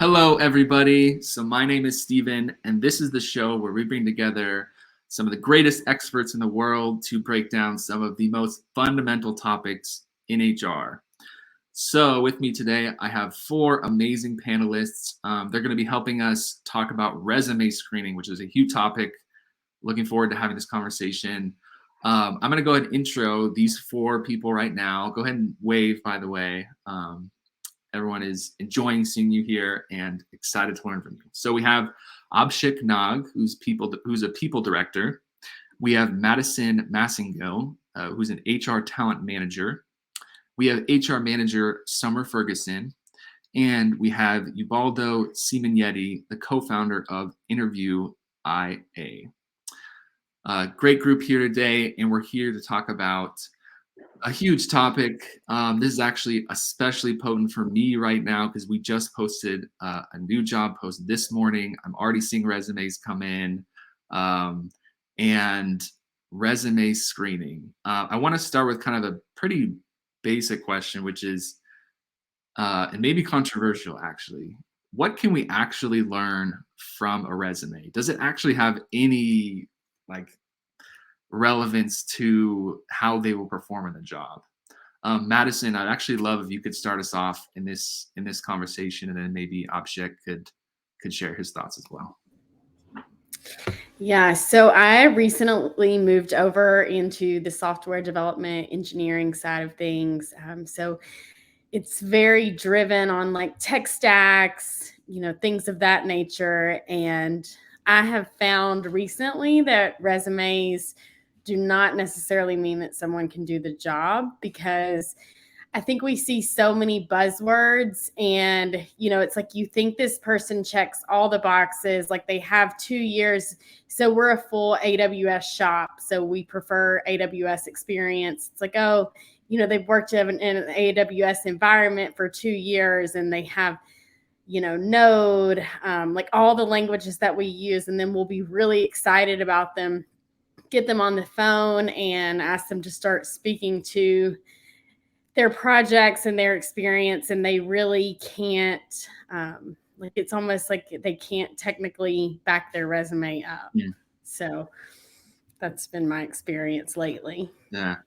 Hello, everybody. So my name is Steven, and this is the show where we bring together some of the greatest experts in the world to break down some of the most fundamental topics in HR. So with me today, I have four amazing panelists. They're going to be helping us talk about resume screening, which is a huge topic. Looking forward to having this conversation. I'm going to go ahead and intro these four people right now. Go ahead and wave, by the way. Everyone is enjoying seeing you here and excited to learn from you. So we have Abhishek Nag, who's a people director. We have Madison Massingill, who's an HR talent manager. We have HR manager Summer Ferguson, and we have Ubaldo Simonetti, the co-founder of Interview IA. Great group here today, and we're here to talk about a huge topic. This is actually especially potent for me right now because we just posted a new job post this morning. I'm already seeing resumes come in, and resume screening. I want to start with kind of a pretty basic question, which is, and maybe controversial actually. What can we actually learn from a resume? Does it actually have any relevance to how they will perform in the job? Madison, I'd actually love if you could start us off in this conversation, and then maybe Abhishek could share his thoughts as well. Yeah, so I recently moved over into the software development engineering side of things. So it's very driven on tech stacks, things of that nature. And I have found recently that resumes do not necessarily mean that someone can do the job, because I think we see so many buzzwords, and, it's like you think this person checks all the boxes, like they have 2 years. So we're a full AWS shop, so we prefer AWS experience. It's like, oh, they've worked in an AWS environment for 2 years and they have, Node, like all the languages that we use, and then we'll be really excited about them, get them on the phone and ask them to start speaking to their projects and their experience, and they really can't, it's almost like they can't technically back their resume up. Yeah. So that's been my experience lately. Yeah.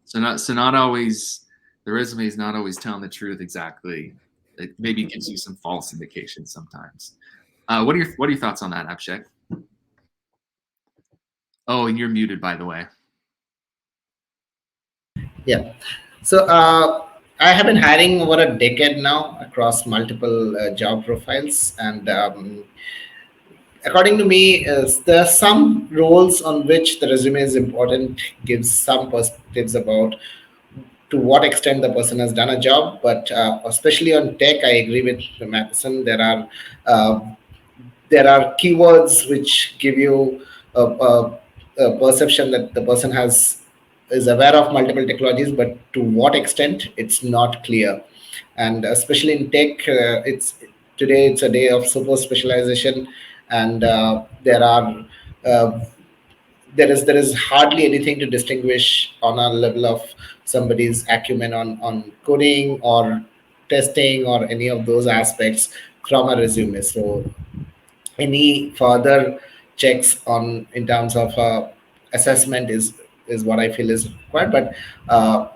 So not always, the resume is not always telling the truth exactly. It maybe gives you some false indications sometimes. What are your thoughts on that, Abhishek? Oh, and you're muted, by the way. Yeah. So I have been hiring over a decade now across multiple job profiles, and according to me, there are some roles on which the resume is important, gives some perspectives about to what extent the person has done a job. But especially on tech, I agree with Madison. There are keywords which give you a perception that the person is aware of multiple technologies, but to what extent, it's not clear. And especially in tech, today it's a day of super specialization, and there is hardly anything to distinguish on a level of somebody's acumen on coding or testing or any of those aspects from a resume. So any further checks on in terms of assessment is what I feel is required. But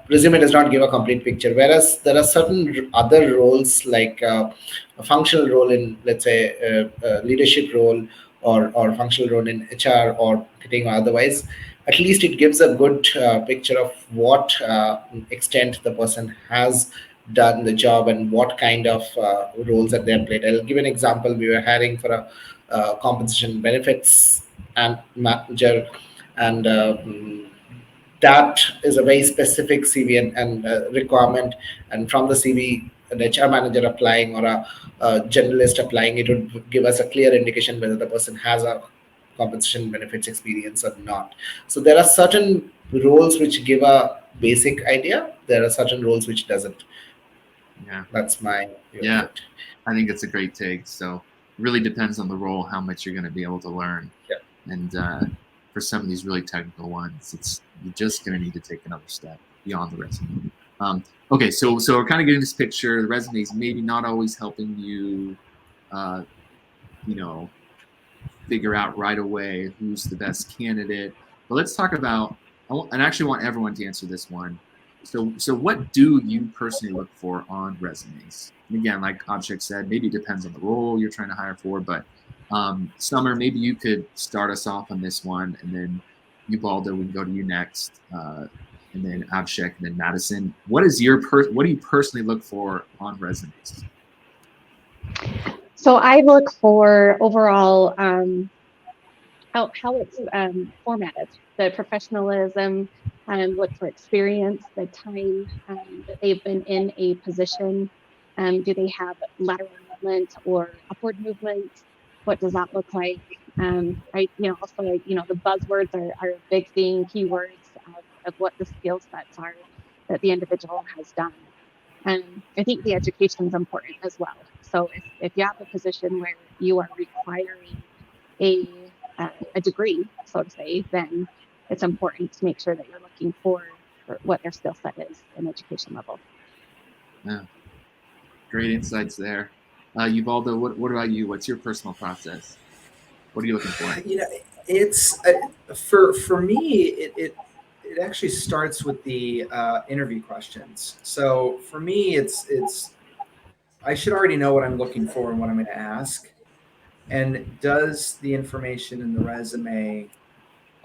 resume does not give a complete picture. Whereas there are certain other roles, like a functional role in, let's say, a leadership role, or functional role in HR or marketing or otherwise. At least it gives a good picture of what extent the person has done the job and what kind of roles that they have played. I'll give an example. We were hiring for a compensation benefits and manager, and that is a very specific CV and requirement. And from the CV, an HR manager applying or a generalist applying, it would give us a clear indication whether the person has a compensation benefits experience or not. So there are certain roles which give a basic idea. There are certain roles which doesn't. Yeah, that's my view. Yeah, I think it's a great take. So it really depends on the role, how much you're going to be able to learn. Yeah. And for some of these really technical ones, you're just going to need to take another step beyond the resume. Okay, so we're kind of getting this picture. The resume is maybe not always helping you you know, figure out right away who's the best candidate. But let's talk about, and I actually want everyone to answer this one. So what do you personally look for on resumes? And again, like Abhishek said, maybe it depends on the role you're trying to hire for, but Summer, maybe you could start us off on this one, and then Ubaldo, we can go to you next, and then Abhishek, and then Madison. What is what do you personally look for on resumes? So I look for overall how it's formatted, the professionalism, look for experience, the time that they've been in a position. Do they have lateral movement or upward movement? What does that look like? Also, the buzzwords are a big thing, keywords of what the skill sets are that the individual has done. I think the education is important as well. So if you have a position where you are requiring a degree, so to say, then it's important to make sure that you're looking for what their skill set is in education level. Yeah, great insights there. Ubaldo, what about you? What's your personal process? What are you looking for? It's for me, it actually starts with the interview questions. So for me, it's I should already know what I'm looking for and what I'm going to ask. And does the information in the resume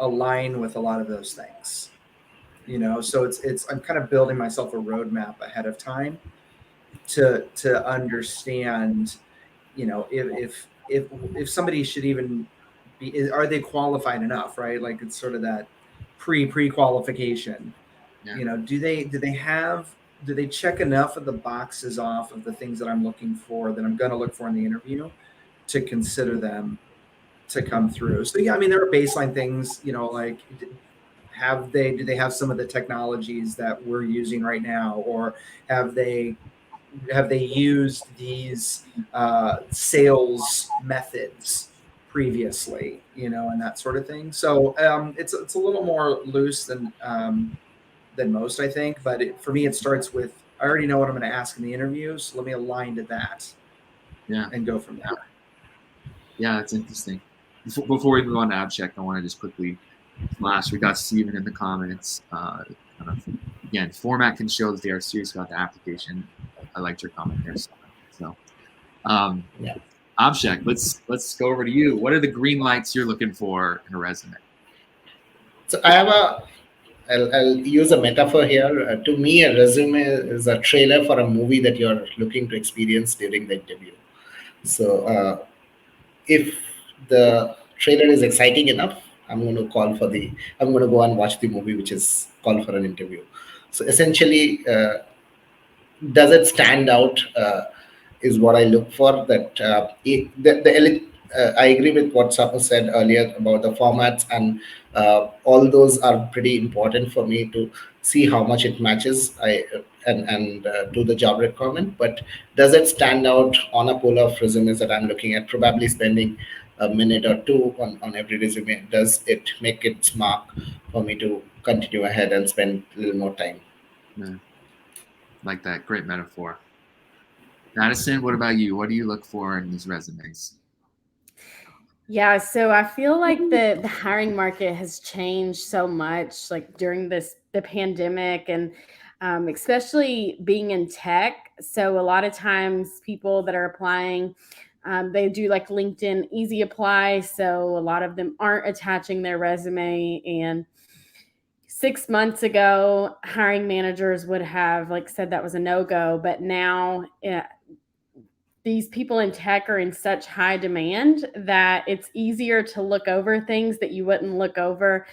align with a lot of those things? So it's I'm kind of building myself a roadmap ahead of time to understand, if somebody should even be, are they qualified enough, right? Like it's sort of that pre-qualification. Yeah. Do they check enough of the boxes off of the things that I'm looking for, that I'm going to look for in the interview, to consider them to come through? So yeah, I mean, there are baseline things, like do they have some of the technologies that we're using right now, or have they used these sales methods previously, and that sort of thing. So it's a little more loose than most, I think. But for me, it starts with, I already know what I'm going to ask in the interviews. So let me align to that. Yeah. And go from there. Yeah, that's interesting. Before we move on to Abhishek, I want to just quickly flash. We got Steven in the comments. Again, format can show that they are serious about the application. I liked your comment there. So, Yeah. Abhishek, let's go over to you. What are the green lights you're looking for in a resume? So I'll use a metaphor here. To me, a resume is a trailer for a movie that you're looking to experience during the interview. So if the trailer is exciting enough, I'm going to go and watch the movie, which is called for an interview. So essentially, does it stand out? Is what I look for. That I agree with what Sapu said earlier about the formats, and all those are pretty important for me to see how much it matches and to the job requirement. But does it stand out on a pool of resumes that I'm looking at? Probably spending a minute or two on every resume. Does it make its mark for me to continue ahead and spend a little more time? Yeah. Like that. Great metaphor. Madison, what about you? What do you look for in these resumes? Yeah, so I feel like the hiring market has changed so much, like during the pandemic, and especially being in tech. So a lot of times people that are applying, they do like LinkedIn Easy Apply. So a lot of them aren't attaching their resume. And 6 months ago, hiring managers would have like said that was a no-go, but now these people in tech are in such high demand that it's easier to look over things that you wouldn't look over,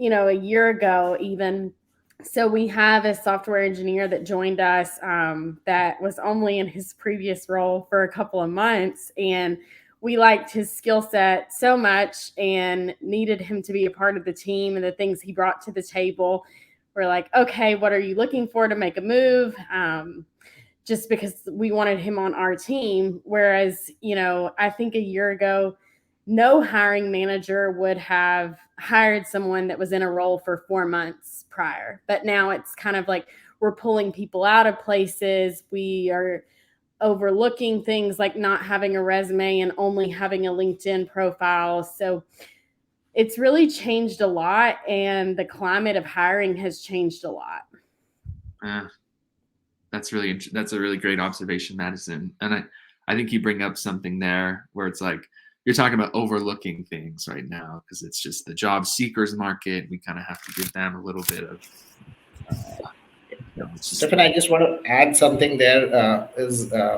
a year ago even. So we have a software engineer that joined us that was only in his previous role for a couple of months, and we liked his skill set so much and needed him to be a part of the team and the things he brought to the table. We're like, okay, what are you looking for to make a move? Just because we wanted him on our team. Whereas, I think a year ago, no hiring manager would have hired someone that was in a role for 4 months prior. But now it's kind of like we're pulling people out of places. We are overlooking things like not having a resume and only having a LinkedIn profile. So it's really changed a lot, and the climate of hiring has changed a lot. That's a really great observation, Madison. And I think you bring up something there where it's like you're talking about overlooking things right now because it's just the job seekers market. We kind of have to give them a little bit of. Stefan, I just want to add something there.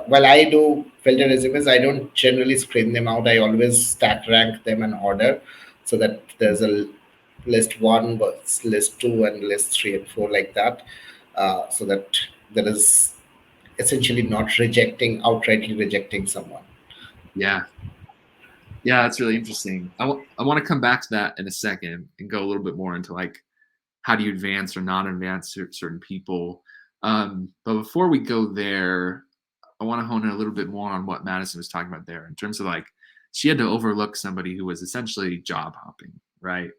While I do filter resumes, I don't generally screen them out. I always stack rank them in order so that there's a list 1, list 2, and list 3 and 4 like that, so that there is essentially not outrightly rejecting someone. Yeah, that's really interesting. I want to come back to that in a second and go a little bit more into like how do you advance or not advance certain people. But before we go there, I want to hone in a little bit more on what Madison was talking about there in terms of like she had to overlook somebody who was essentially job hopping, right?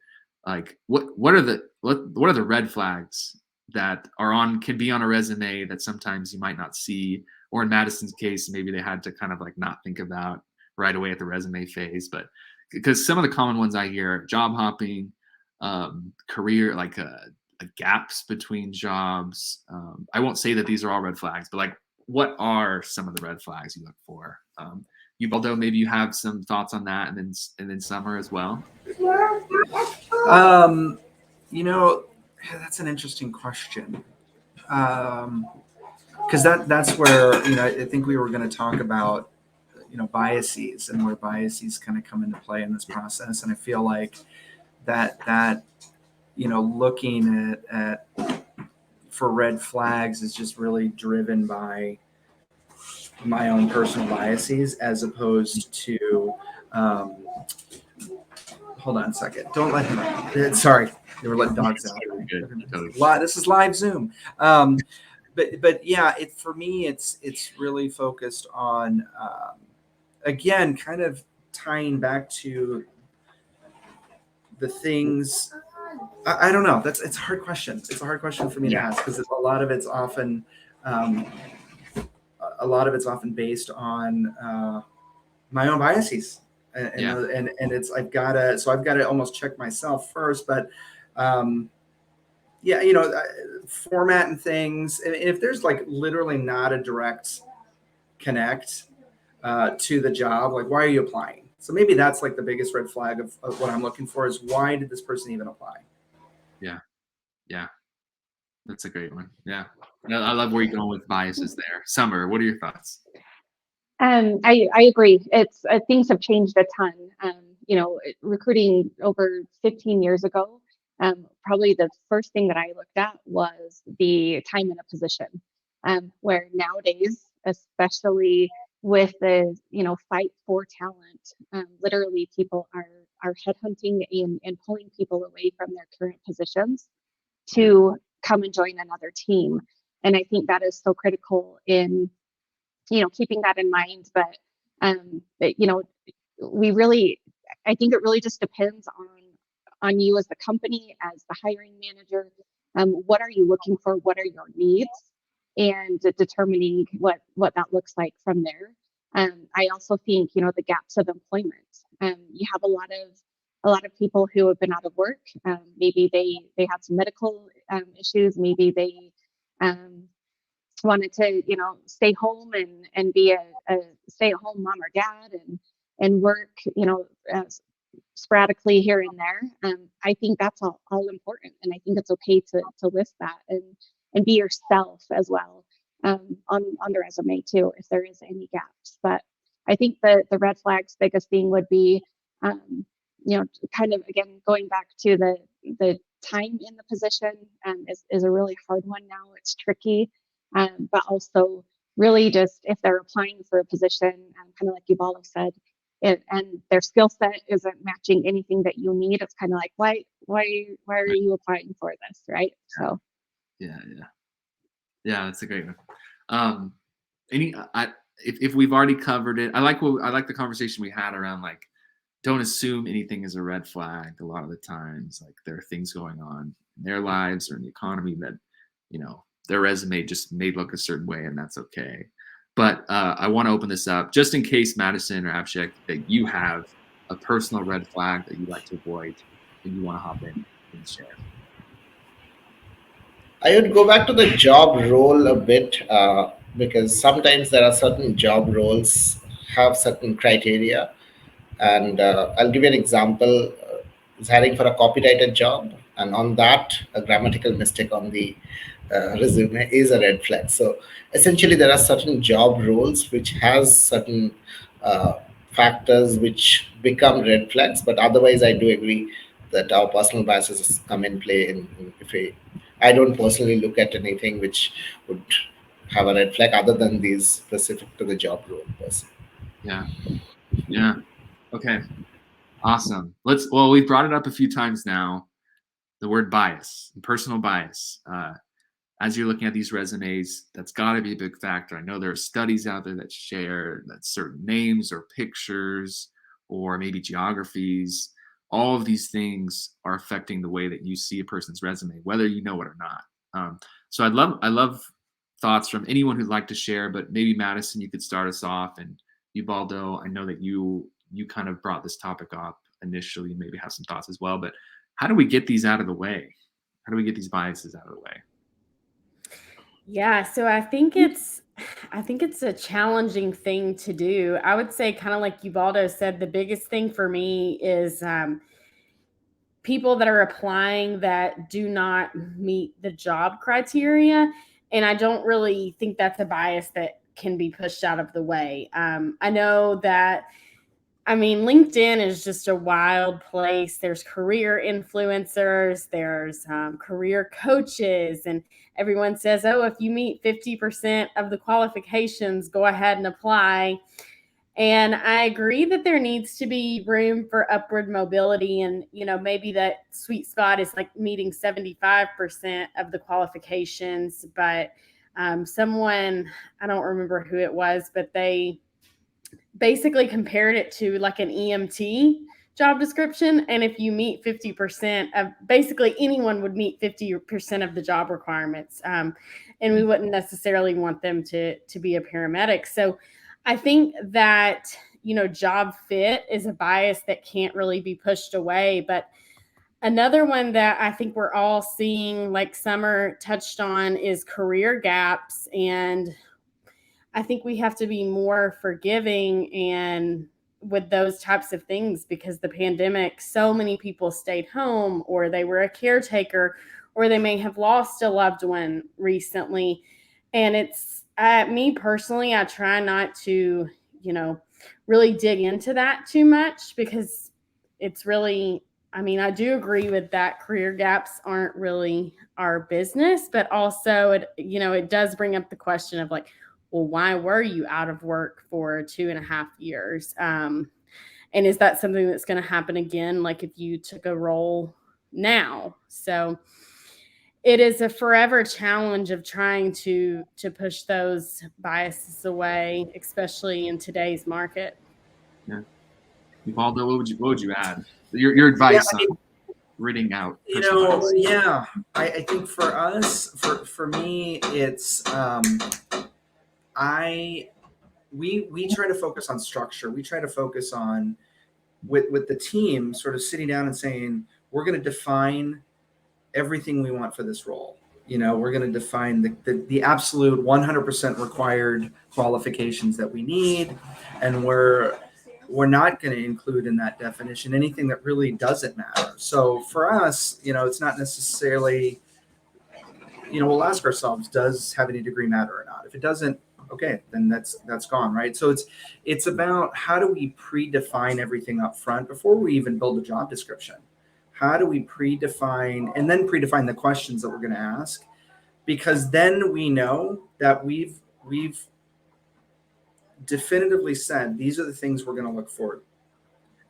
Like what are the red flags that can be on a resume that sometimes you might not see, or in Madison's case, maybe they had to kind of like not think about right away at the resume phase. But because some of the common ones I hear, job hopping, career, like gaps between jobs. I won't say that these are all red flags, but like what are some of the red flags you look for? Ubaldo, maybe you have some thoughts on that, and then Summer as well. That's an interesting question. Because that's where I think we were going to talk about biases and where biases kind of come into play in this process, and I feel like that looking at for red flags is just really driven by my own personal biases as opposed to hold on a second, don't let him out. Sorry, they were letting dogs out. This is live Zoom. But yeah, for me it's really focused on again kind of tying back to the things. I don't know. It's a hard question. It's a hard question for me to ask because a lot of it's often based on my own biases, and it's I've got to almost check myself first. But format and things. And if there's like literally not a direct connect to the job, like why are you applying? So maybe that's like the biggest red flag of what I'm looking for is why did this person even apply? Yeah, that's a great one. Yeah, I love where you're going with biases there. Summer, what are your thoughts? I agree. It's things have changed a ton. Recruiting over 15 years ago, probably the first thing that I looked at was the time in a position. Where nowadays, especially with the fight for talent, literally people are headhunting and pulling people away from their current positions to come and join another team. And I think that is so critical in keeping that in mind. But I think it really just depends on you as the company, as the hiring manager. What are you looking for? What are your needs? And determining what that looks like from there. I also think the gaps of employment. You have a lot of people who have been out of work. Maybe they had some medical issues. Maybe they wanted to stay home and be a stay-at-home mom or dad and work sporadically here and there. I think that's all important, and I think it's okay to list that and be yourself as well on the resume too if there is any gaps. But I think the red flags biggest thing would be kind of again going back to the time in the position is a really hard one now. It's tricky. But also really just if they're applying for a position, kind of like Ubaldo said, and their skill set isn't matching anything that you need, it's kind of like, why are you applying for this, right? So yeah, that's a great one. If we've already covered it, I like the conversation we had around like don't assume anything is a red flag. A lot of the times, like there are things going on in their lives or in the economy that their resume just may look a certain way, and that's okay. But I want to open this up just in case, Madison or Abhishek, that you have a personal red flag that you like to avoid and you want to hop in and share. I would go back to the job role a bit, because sometimes there are certain job roles have certain criteria. And I'll give you an example. I was hiring for a copywriter job, and on that, a grammatical mistake on the resume is a red flag. So essentially, there are certain job roles which has certain uh, factors which become red flags. But otherwise, I do agree that our personal biases come in play. If I don't personally look at anything which would have a red flag other than these specific to the job role person. Yeah. Yeah. Okay. Awesome. Well, we've brought it up a few times now. The word bias, personal bias. As you're looking at these resumes, that's got to be a big factor. I know there are studies out there that share that certain names or pictures or maybe geographies, all of these things are affecting the way that you see a person's resume, whether you know it or not. So I love thoughts from anyone who'd like to share, but maybe Madison, you could start us off, and Ubaldo, I know that you kind of brought this topic up initially, maybe have some thoughts as well, but how do we get these out of the way? How do we get these biases out of the way? Yeah, so I think it's a challenging thing to do. I would say, kind of like Ubaldo said, the biggest thing for me is people that are applying that do not meet the job criteria. And I don't really think that's a bias that can be pushed out of the way. I know that, I mean, LinkedIn is just a wild place. There's career influencers, there's career coaches, and everyone says, oh, if you meet 50% of the qualifications, go ahead and apply. And I agree that there needs to be room for upward mobility. And, maybe that sweet spot is like meeting 75% of the qualifications. But someone, I don't remember who it was, but they basically compared it to like an EMT job description. And if you meet 50% of, basically anyone would meet 50% of the job requirements. And we wouldn't necessarily want them to be a paramedic. So I think that, job fit is a bias that can't really be pushed away. But another one that I think we're all seeing, like Summer touched on, is career gaps. And I think we have to be more forgiving and with those types of things, because the pandemic, so many people stayed home, or they were a caretaker, or they may have lost a loved one recently. And it's me personally, I try not to, really dig into that too much, because it's really, I mean, I do agree with that. Career gaps aren't really our business, but also it does bring up the question of like, well, why were you out of work for 2.5 years? And is that something that's going to happen again? Like if you took a role now? So it is a forever challenge of trying to push those biases away, especially in today's market. Yeah. Ubaldo, what would you add? Your advice on ridding out? Yeah, I think for us, for me, it's we try to focus on structure. We try to focus on with the team sort of sitting down and saying, we're going to define everything we want for this role. We're going to define the absolute 100% required qualifications that we need, and we're not going to include in that definition anything that really doesn't matter. So for us, it's not necessarily, we'll ask ourselves, does having a degree matter or not? If it doesn't, okay, then that's gone, right? So it's about how do we predefine everything up front before we even build a job description? How do we predefine and then predefine the questions that we're going to ask? Because then we know that we've definitively said these are the things we're going to look for,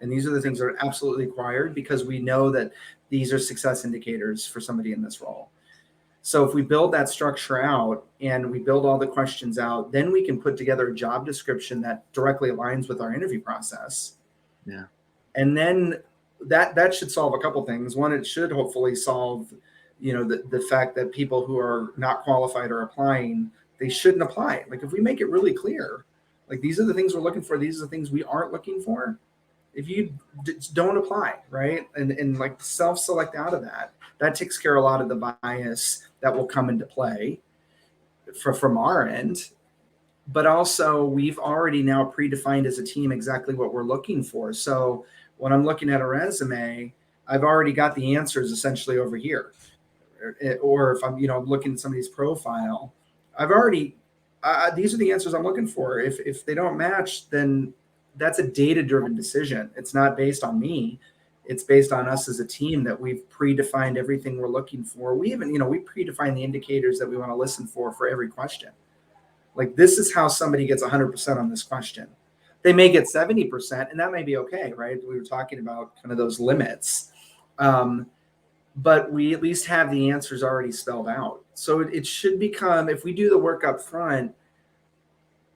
and these are the things that are absolutely required, because we know that these are success indicators for somebody in this role. So if we build that structure out and we build all the questions out, then we can put together a job description that directly aligns with our interview process. Yeah. And then that should solve a couple things. One, it should hopefully solve, the fact that people who are not qualified are applying, they shouldn't apply. Like if we make it really clear, like these are the things we're looking for, these are the things we aren't looking for, if you don't apply, right? And like self-select out of that, that takes care of a lot of the bias that will come into play from our end. But also we've already now predefined as a team exactly what we're looking for. So when I'm looking at a resume, I've already got the answers essentially over here. Or if I'm, looking at somebody's profile, I've already, these are the answers I'm looking for. If they don't match, then that's a data-driven decision. It's not based on me. It's based on us as a team that we've predefined everything we're looking for. We even, we predefine the indicators that we want to listen for every question. Like this is how somebody gets 100% on this question. They may get 70%, and that may be okay, right? We were talking about kind of those limits. But we at least have the answers already spelled out. So it should become, if we do the work up front,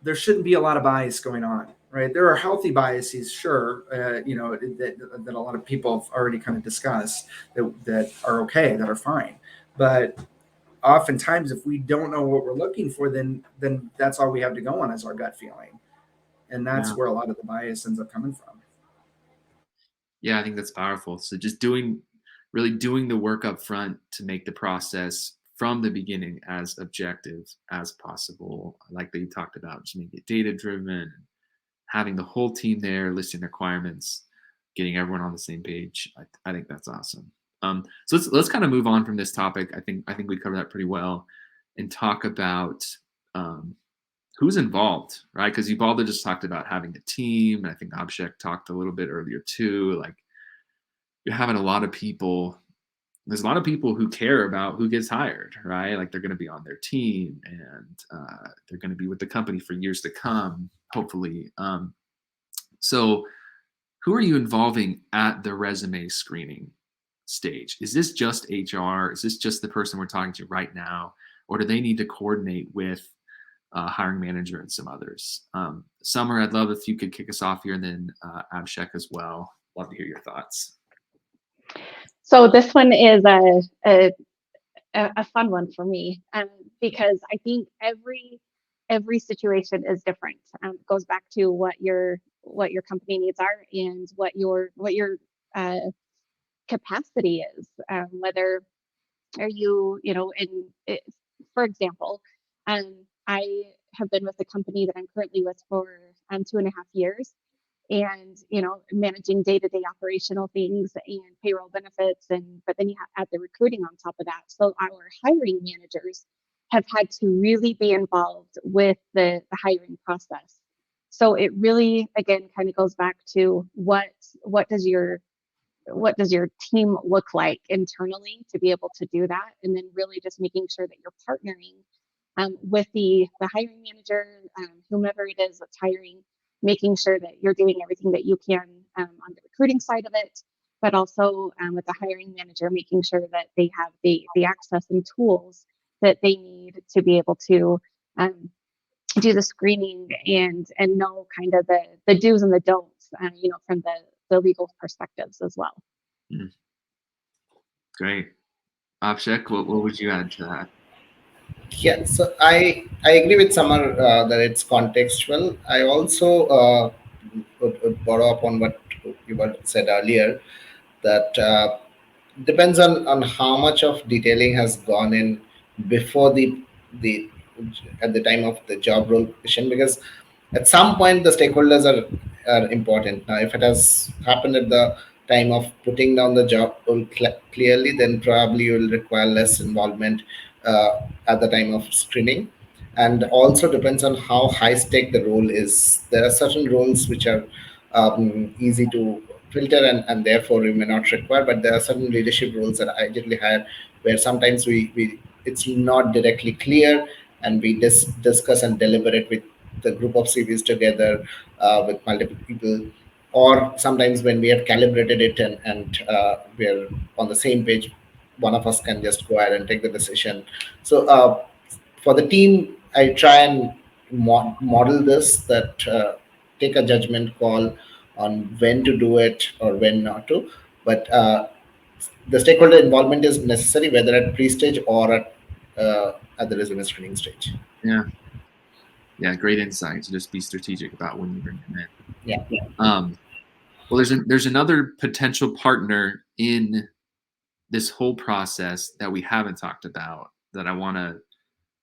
there shouldn't be a lot of bias going on, right? There are healthy biases, sure, that a lot of people have already kind of discussed that are okay, that are fine. But oftentimes, if we don't know what we're looking for, then that's all we have to go on is our gut feeling. And that's where a lot of the bias ends up coming from. Yeah, I think that's powerful. So just really doing the work up front to make the process from the beginning as objective as possible. Like that you talked about, just make it data driven, having the whole team there, listing requirements, getting everyone on the same page. I think that's awesome. So let's kind of move on from this topic. I think we covered that pretty well, and talk about who's involved, right? Because you've all just talked about having a team. I think Abhishek talked a little bit earlier too. Like you're having a lot of people. There's a lot of people who care about who gets hired, right? Like they're going to be on their team, and they're going to be with the company for years to come, hopefully. So who are you involving at the resume screening stage? Is this just HR? Is this just the person we're talking to right now? Or do they need to coordinate with hiring manager and some others? Summer, I'd love if you could kick us off here, and then Abhishek as well. Love to hear your thoughts. So this one is a fun one for me, because I think every situation is different. It goes back to what your company needs are and what your capacity is. Whether are you, for example, I have been with the company that I'm currently with for 2.5 years, and managing day-to-day operational things and payroll benefits, but then you add the recruiting on top of that. So our hiring managers have had to really be involved with the hiring process. So it really, again, kind of goes back to what does your team look like internally to be able to do that, and then really just making sure that you're partnering with the hiring manager, whomever it is that's hiring, making sure that you're doing everything that you can on the recruiting side of it, but also with the hiring manager, making sure that they have the access and tools that they need to be able to do the screening and know kind of the do's and the don'ts, from the legal perspectives as well. Mm. Great. Abhishek, what would you add to that? Yeah, so I agree with Samar that it's contextual. I also would borrow up on what you said earlier, that depends on how much of detailing has gone in before the at the time of the job role position, because at some point the stakeholders are important. Now if it has happened at the time of putting down the job role clearly, then probably you will require less involvement at the time of screening. And also depends on how high stake the role is. There are certain roles which are easy to filter, and therefore we may not require, but there are certain leadership roles that I generally hire where sometimes we it's not directly clear, and we discuss and deliberate with the group of CVs together with multiple people, or sometimes when we have calibrated it and we're on the same page, one of us can just go ahead and take the decision. So for the team, I try and model this, that take a judgment call on when to do it or when not to. But the stakeholder involvement is necessary, whether at pre-stage or at at the resume screening stage. Yeah, great insight. To just be strategic about when you bring them in. Yeah. Well, there's another potential partner in this whole process that we haven't talked about that I want to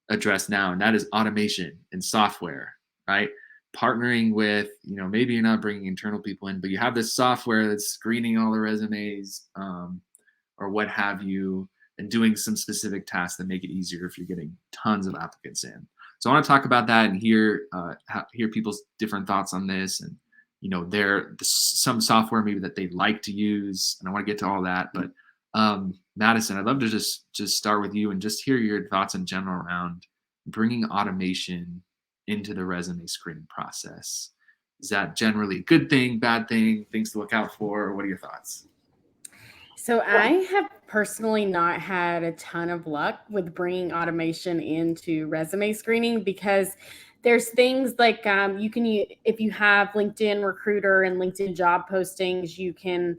address now, and that is automation and software, right? Partnering with, maybe you're not bringing internal people in, but you have this software that's screening all the resumes, or what have you, and doing some specific tasks that make it easier if you're getting tons of applicants in. So I want to talk about that and hear people's different thoughts on this, and some software maybe that they like to use, and I want to get to all that. But Madison, I'd love to just start with you and just hear your thoughts in general around bringing automation into the resume screening process. Is that generally a good thing, bad thing, things to look out for? Or what are your thoughts? So I have personally not had a ton of luck with bringing automation into resume screening, because there's things like if you have LinkedIn Recruiter and LinkedIn job postings, you can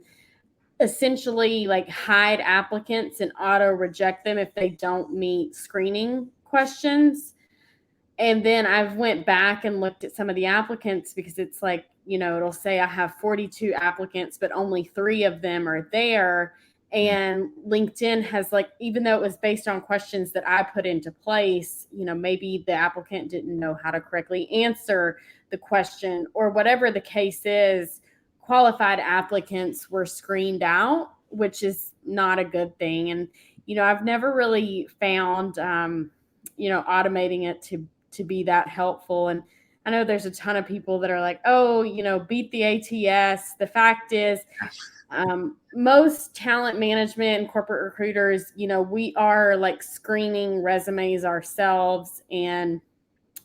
essentially like hide applicants and auto reject them if they don't meet screening questions. And then I've went back and looked at some of the applicants, because it's like, it'll say I have 42 applicants, but only 3 of them are there. And LinkedIn has, like, even though it was based on questions that I put into place, maybe the applicant didn't know how to correctly answer the question, or whatever the case is, qualified applicants were screened out, which is not a good thing. And, I've never really found, automating it to be that helpful. And I know there's a ton of people that are like, oh, beat the ATS. The fact is, most talent management and corporate recruiters, we are like screening resumes ourselves and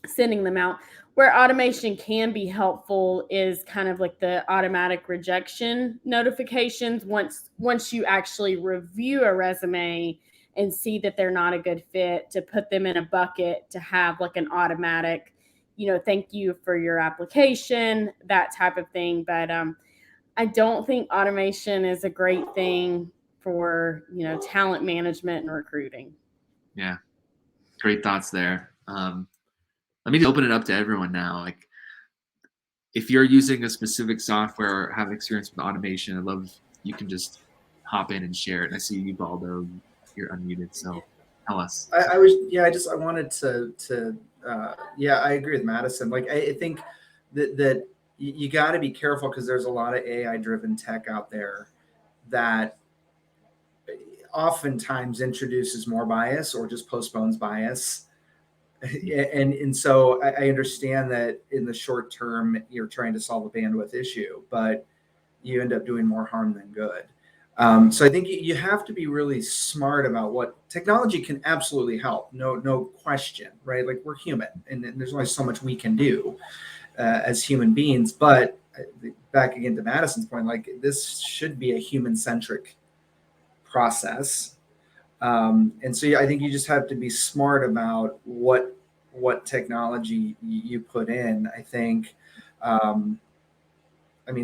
sending them out. Where automation can be helpful is kind of like the automatic rejection notifications. Once you actually review a resume and see that they're not a good fit, to put them in a bucket, to have like an automatic, thank you for your application, that type of thing. But I don't think automation is a great thing for, talent management and recruiting. Yeah, great thoughts there. Let me open it up to everyone now. Like, if you're using a specific software or have experience with automation, I'd love you can just hop in and share it. And I see you, Baldo, you're unmuted, so tell us. I wanted to I agree with Madison. Like, I think that you got to be careful, because there's a lot of AI driven tech out there that oftentimes introduces more bias or just postpones bias. And so I understand that in the short term, you're trying to solve a bandwidth issue, but you end up doing more harm than good. So I think you have to be really smart about what technology can absolutely help. No question, right? Like, we're human, and there's only so much we can do as human beings. But back again to Madison's point, like, this should be a human-centric process. And so I think you just have to be smart about what technology you put in. I think,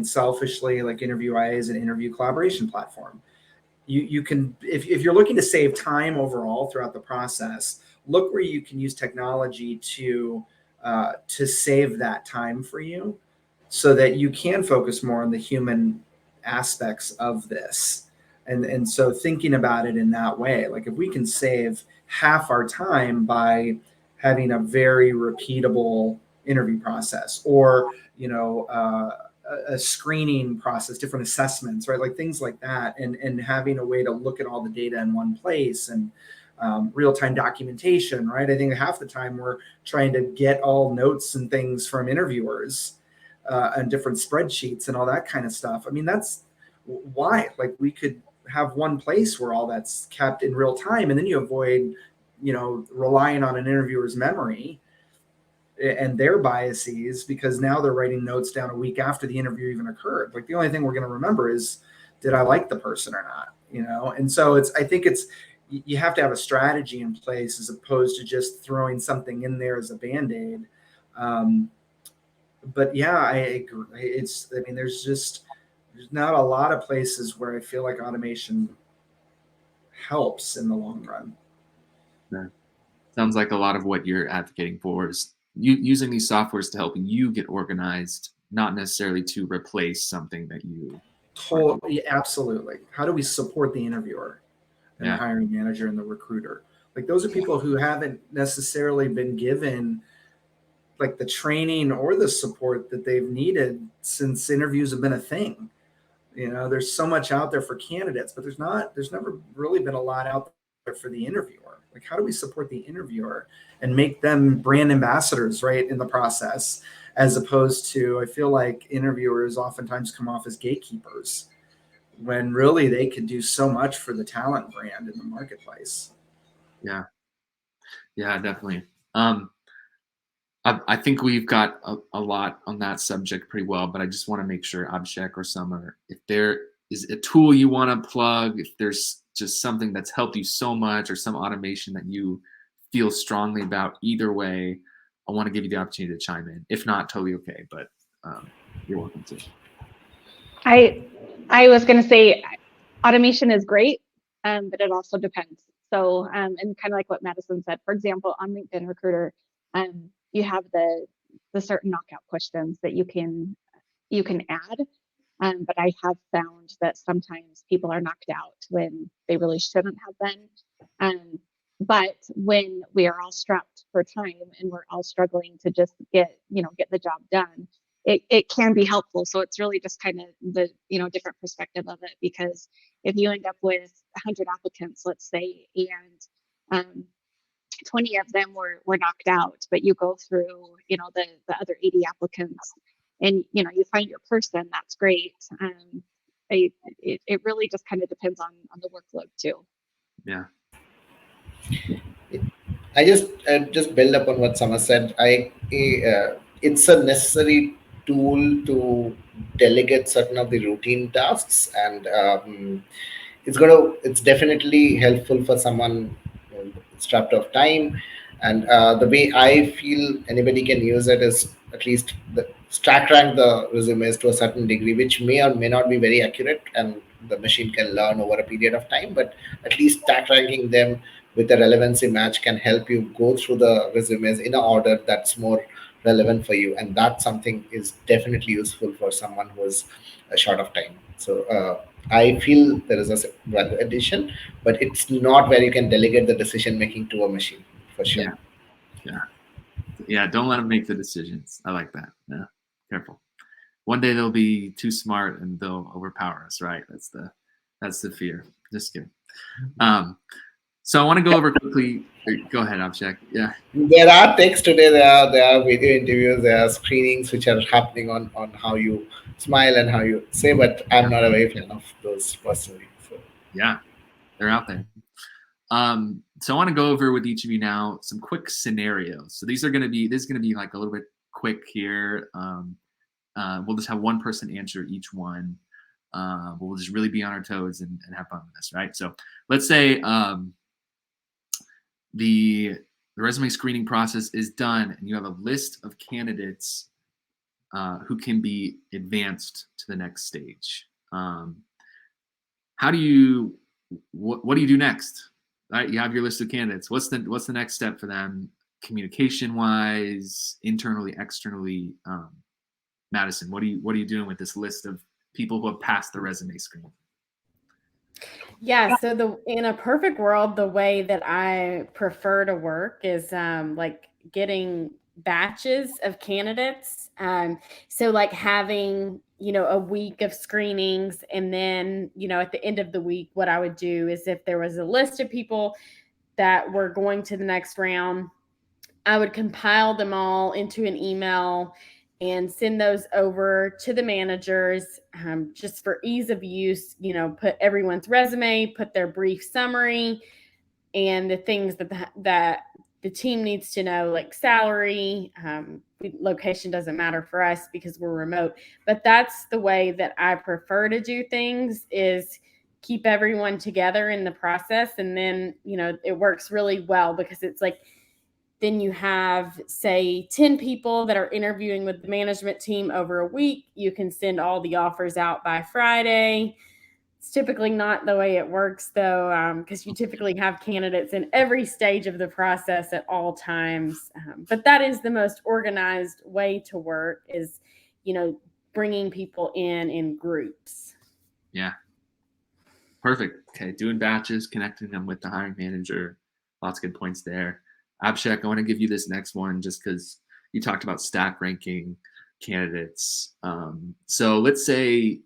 selfishly, like, InterviewIA is an interview collaboration platform. You can, if you're looking to save time overall throughout the process, look where you can use technology to save that time for you, so that you can focus more on the human aspects of this. And so thinking about it in that way, like, if we can save half our time by having a very repeatable interview process, or a screening process, different assessments, right? Like, things like that, and having a way to look at all the data in one place, and real-time documentation, right? I think half the time we're trying to get all notes and things from interviewers and different spreadsheets and all that kind of stuff. I mean, that's why, like, we could have one place where all that's kept in real time, and then you avoid, relying on an interviewer's memory and their biases, because now they're writing notes down a week after the interview even occurred. Like, the only thing we're going to remember is, did I like the person or not? And so I think you have to have a strategy in place, as opposed to just throwing something in there as a Band-Aid. But yeah, I agree. There's not a lot of places where I feel like automation helps in the long run. Yeah. Sounds like a lot of what you're advocating for is using these softwares to help you get organized, not necessarily to replace something that you. Totally, absolutely. How do we support the interviewer and the hiring manager and the recruiter? Like those are people who haven't necessarily been given like the training or the support that they've needed since interviews have been a thing. You know, there's so much out there for candidates, but there's never really been a lot out there for the interviewer. Like, how do we support the interviewer and make them brand ambassadors, right, in the process, as opposed to, I feel like interviewers oftentimes come off as gatekeepers when really they could do so much for the talent brand in the marketplace. Yeah, definitely. I think we've got a lot on that subject pretty well, but I just want to make sure, Abhishek or Summer, if there is a tool you want to plug, if there's just something that's helped you so much or some automation that you feel strongly about, either way, I want to give you the opportunity to chime in. If not, totally okay, but you're welcome to. I was going to say automation is great, but it also depends. So, and kind of like what Madison said, for example, on LinkedIn Recruiter, you have the certain knockout questions that you can add. But I have found that sometimes people are knocked out when they really shouldn't have been. But when we are all strapped for time and we're all struggling to just get the job done, it can be helpful. So it's really just kind of the different perspective of it, because if you end up with 100 applicants, let's say, and 20 of them were knocked out, but you go through the other 80 applicants and you find your person, that's great. It really just kind of depends on the workload too. Yeah. I just build up on what Sama said. It's a necessary tool to delegate certain of the routine tasks, and it's definitely helpful for someone strapped of time. And the way I feel anybody can use it is at least stack rank the resumes to a certain degree, which may or may not be very accurate, and the machine can learn over a period of time. But at least stack ranking them with a relevancy match can help you go through the resumes in an order that's more relevant for you, and that something is definitely useful for someone who is short of time. So I feel there is a value addition, but it's not where you can delegate the decision making to a machine, for sure. Yeah, don't let them make the decisions. I like that. Yeah, careful. One day they'll be too smart and they'll overpower us, right? That's the fear. Just kidding. So I want to go over quickly. Go ahead, Abhishek. Yeah. There are texts today. There are video interviews. There are screenings which are happening on how you smile and how you say. But I'm not a very fan of those personally. So. Yeah, they're out there. So I want to go over with each of you now some quick scenarios. So this is going to be like a little bit quick here. We'll just have one person answer each one. We'll just really be on our toes and have fun with this, right? So let's say the resume screening process is done and you have a list of candidates who can be advanced to the next stage. What do you do next? Right, you have your list of candidates. What's the next step for them, communication wise, internally, externally? Madison, what are you doing with this list of people who have passed the resume screen? Yeah, so in a perfect world, the way that I prefer to work is like getting batches of candidates. So like having a week of screenings, and then at the end of the week, what I would do is if there was a list of people that were going to the next round, I would compile them all into an email and send those over to the managers, just for ease of use. Put everyone's resume, put their brief summary, and the things that the team needs to know, like salary. Location doesn't matter for us because we're remote, but that's the way that I prefer to do things, is keep everyone together in the process. And then, it works really well because it's like, then you have, say, 10 people that are interviewing with the management team over a week. You can send all the offers out by Friday. It's typically not the way it works, though, because you typically have candidates in every stage of the process at all times. But that is the most organized way to work, is, bringing people in groups. Yeah. Perfect. Okay. Doing batches, connecting them with the hiring manager. Lots of good points there. Abhishek, I want to give you this next one just because you talked about stack ranking candidates. So let's say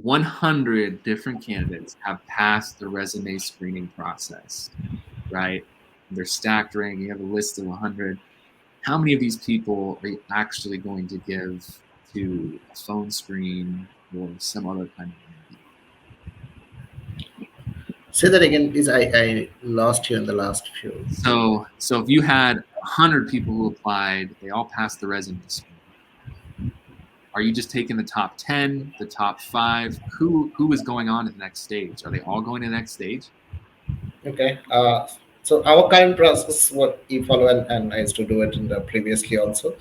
100 different candidates have passed the resume screening process, right? They're stacked ranking. You have a list of 100. How many of these people are you actually going to give to a phone screen or some other kind of interview? Say that again, please. I lost you in the last few. So if you had 100 people who applied, they all passed the resume screen. Are you just taking the top 10, the top 5? Who is going on to the next stage? Are they all going to the next stage? Okay. So our current process, what you follow, and I used to do it in the previously also.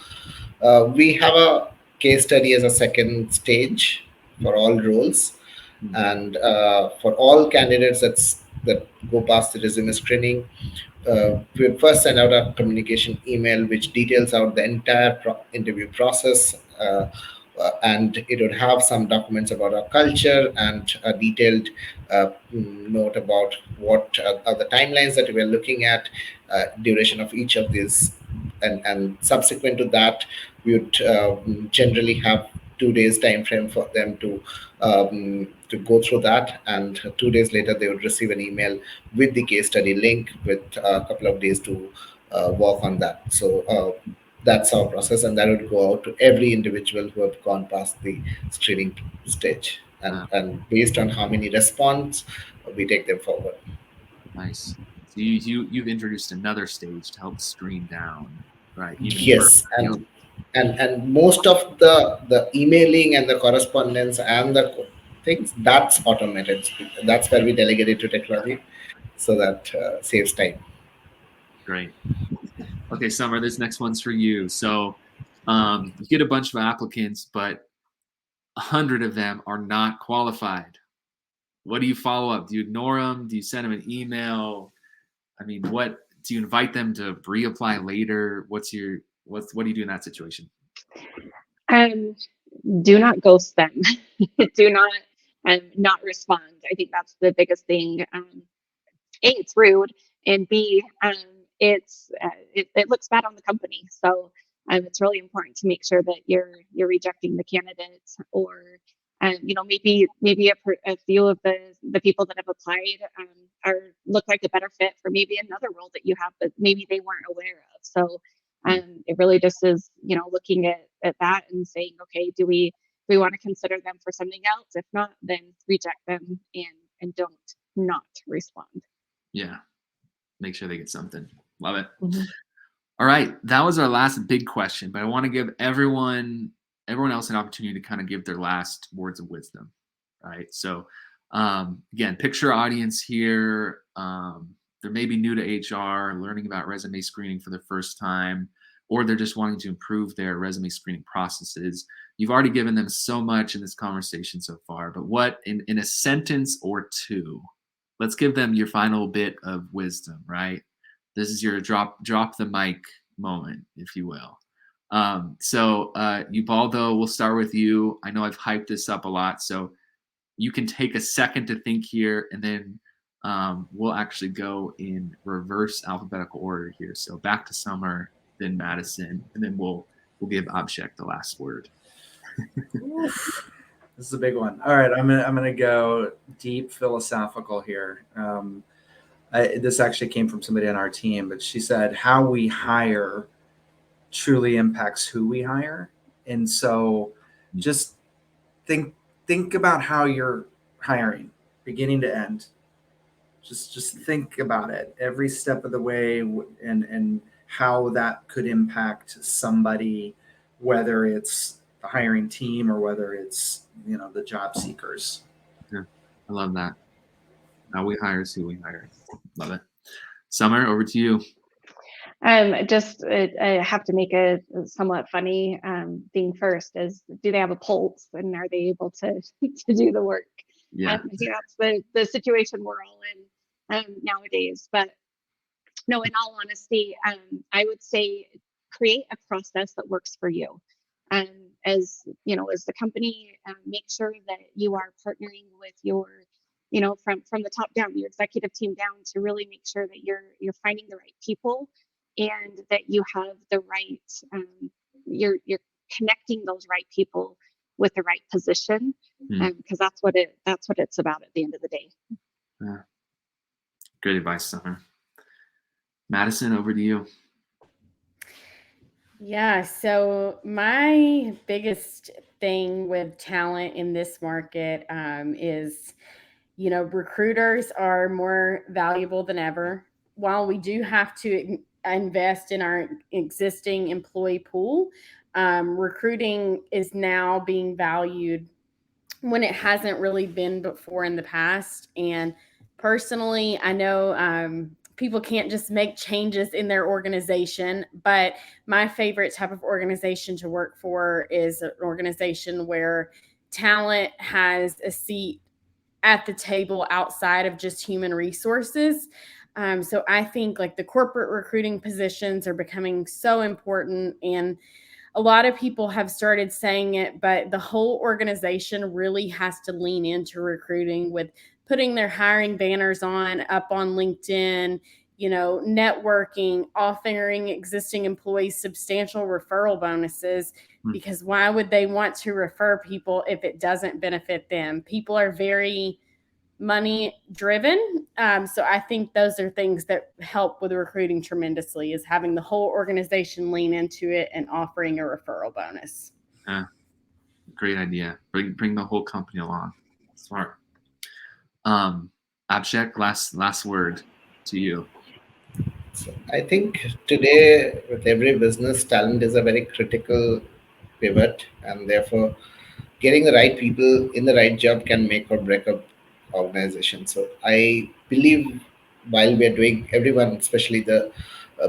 We have a case study as a second stage for all roles, and for all candidates that go past the resume screening, we would first send out a communication email which details out the entire interview process, and it would have some documents about our culture and a detailed note about what are the timelines that we are looking at, duration of each of these, and subsequent to that, we would generally have 2 days time frame for them to go through that, and 2 days later they would receive an email with the case study link with a couple of days to work on that. So that's our process, and that would go out to every individual who have gone past the screening stage, and based on how many response, we take them forward. Nice. So you've introduced another stage to help screen down, right? Even Yes, and most of the emailing and the correspondence and the things, that's automated. That's where we delegate it to technology, so that saves time. Great. Okay, Summer, this next one's for you. So you get a bunch of applicants, but 100 of them are not qualified. What do you follow up? Do you ignore them? Do you send them an email? I mean, what do you invite them to reapply later? What do you do in that situation? Do not ghost them. Do not respond. I think that's the biggest thing. A, it's rude, and B, it looks bad on the company. So it's really important to make sure that you're rejecting the candidates, or maybe a few of the people that have applied look like a better fit for maybe another role that you have, but maybe they weren't aware of. So it really just is looking at that and saying, okay, do we want to consider them for something else? If not, then reject them and don't not respond. Yeah. Make sure they get something. Love it. Mm-hmm. All right. That was our last big question, but I want to give everyone else an opportunity to kind of give their last words of wisdom. Right. So again, picture audience here. They're maybe new to HR, learning about resume screening for the first time, or they're just wanting to improve their resume screening processes. You've already given them so much in this conversation so far, but what in a sentence or two, let's give them your final bit of wisdom, right? This is your drop the mic moment, if you will. So Ubaldo, we'll start with you. I know I've hyped this up a lot, so you can take a second to think here, and then we'll actually go in reverse alphabetical order here. So back to Summer, then Madison, and then we'll give Abhishek the last word. This is a big one. All right, I'm gonna go deep philosophical here. This actually came from somebody on our team, but she said, "How we hire truly impacts who we hire," and so just think about how you're hiring, beginning to end. Just think about it every step of the way, and how that could impact somebody, whether it's the hiring team or whether it's the job seekers. Yeah, I love that. How we hire is who we hire. Love it. Summer, over to you. I have to make a somewhat funny thing first. Is, do they have a pulse, and are they able to do the work? Yeah. I think that's the situation we're all in nowadays. But no, in all honesty, I would say create a process that works for you. As you know, as the company, make sure that you are partnering with your, from the top down, your executive team down, to really make sure that you're finding the right people, and that you have the right, you're connecting those right people with the right position, because that's what it's about at the end of the day. Yeah. Great advice, Summer. Madison, over to you. Yeah, so my biggest thing with talent in this market is, recruiters are more valuable than ever. While we do have to invest in our existing employee pool, recruiting is now being valued when it hasn't really been before in the past. And personally, I know people can't just make changes in their organization, but my favorite type of organization to work for is an organization where talent has a seat at the table outside of just human resources. So I think like the corporate recruiting positions are becoming so important, and a lot of people have started saying it, but the whole organization really has to lean into recruiting with putting their hiring banners up on LinkedIn, networking, offering existing employees substantial referral bonuses, because why would they want to refer people if it doesn't benefit them? People are very money driven. So I think those are things that help with recruiting tremendously, is having the whole organization lean into it and offering a referral bonus. Great idea. Bring the whole company along. Smart. Abhishek, last word to you. So I think today, with every business, talent is a very critical pivot, and therefore, getting the right people in the right job can make or break up organization. So I believe while we are doing, everyone, especially the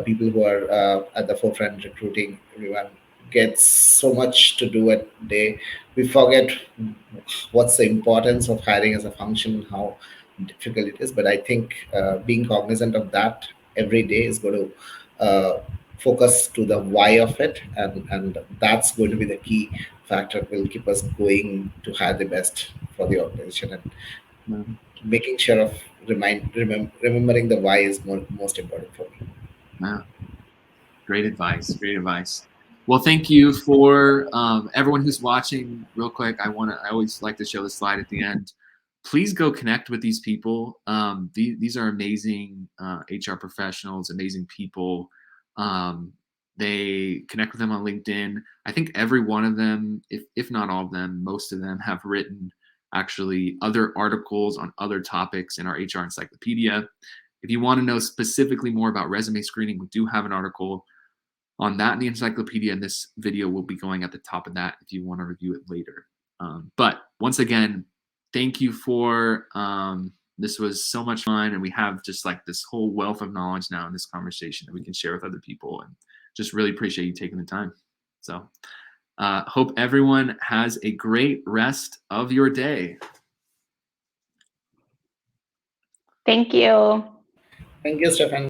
people who are at the forefront recruiting, everyone gets so much to do at day. We forget what's the importance of hiring as a function, how difficult it is. But I think being cognizant of that every day is going to focus to the why of it, and that's going to be the key factor, will keep us going to hire the best for the organization. And making sure of remembering the why is most important for me. Yeah. Great advice. Well, thank you for everyone who's watching. Real quick, I always like to show the slide at the end. Please go connect with these people. These are amazing HR professionals, amazing people. They connect with them on LinkedIn. I think every one of them, if not all of them, most of them have written actually other articles on other topics in our HR encyclopedia. If you want to know specifically more about resume screening, we do have an article on that in the encyclopedia, and this video will be going at the top of that if you want to review it later. But once again, thank you for this was so much fun, and we have just like this whole wealth of knowledge now in this conversation that we can share with other people, and just really appreciate you taking the time. So hope everyone has a great rest of your day. Thank you. Thank you, Stefan.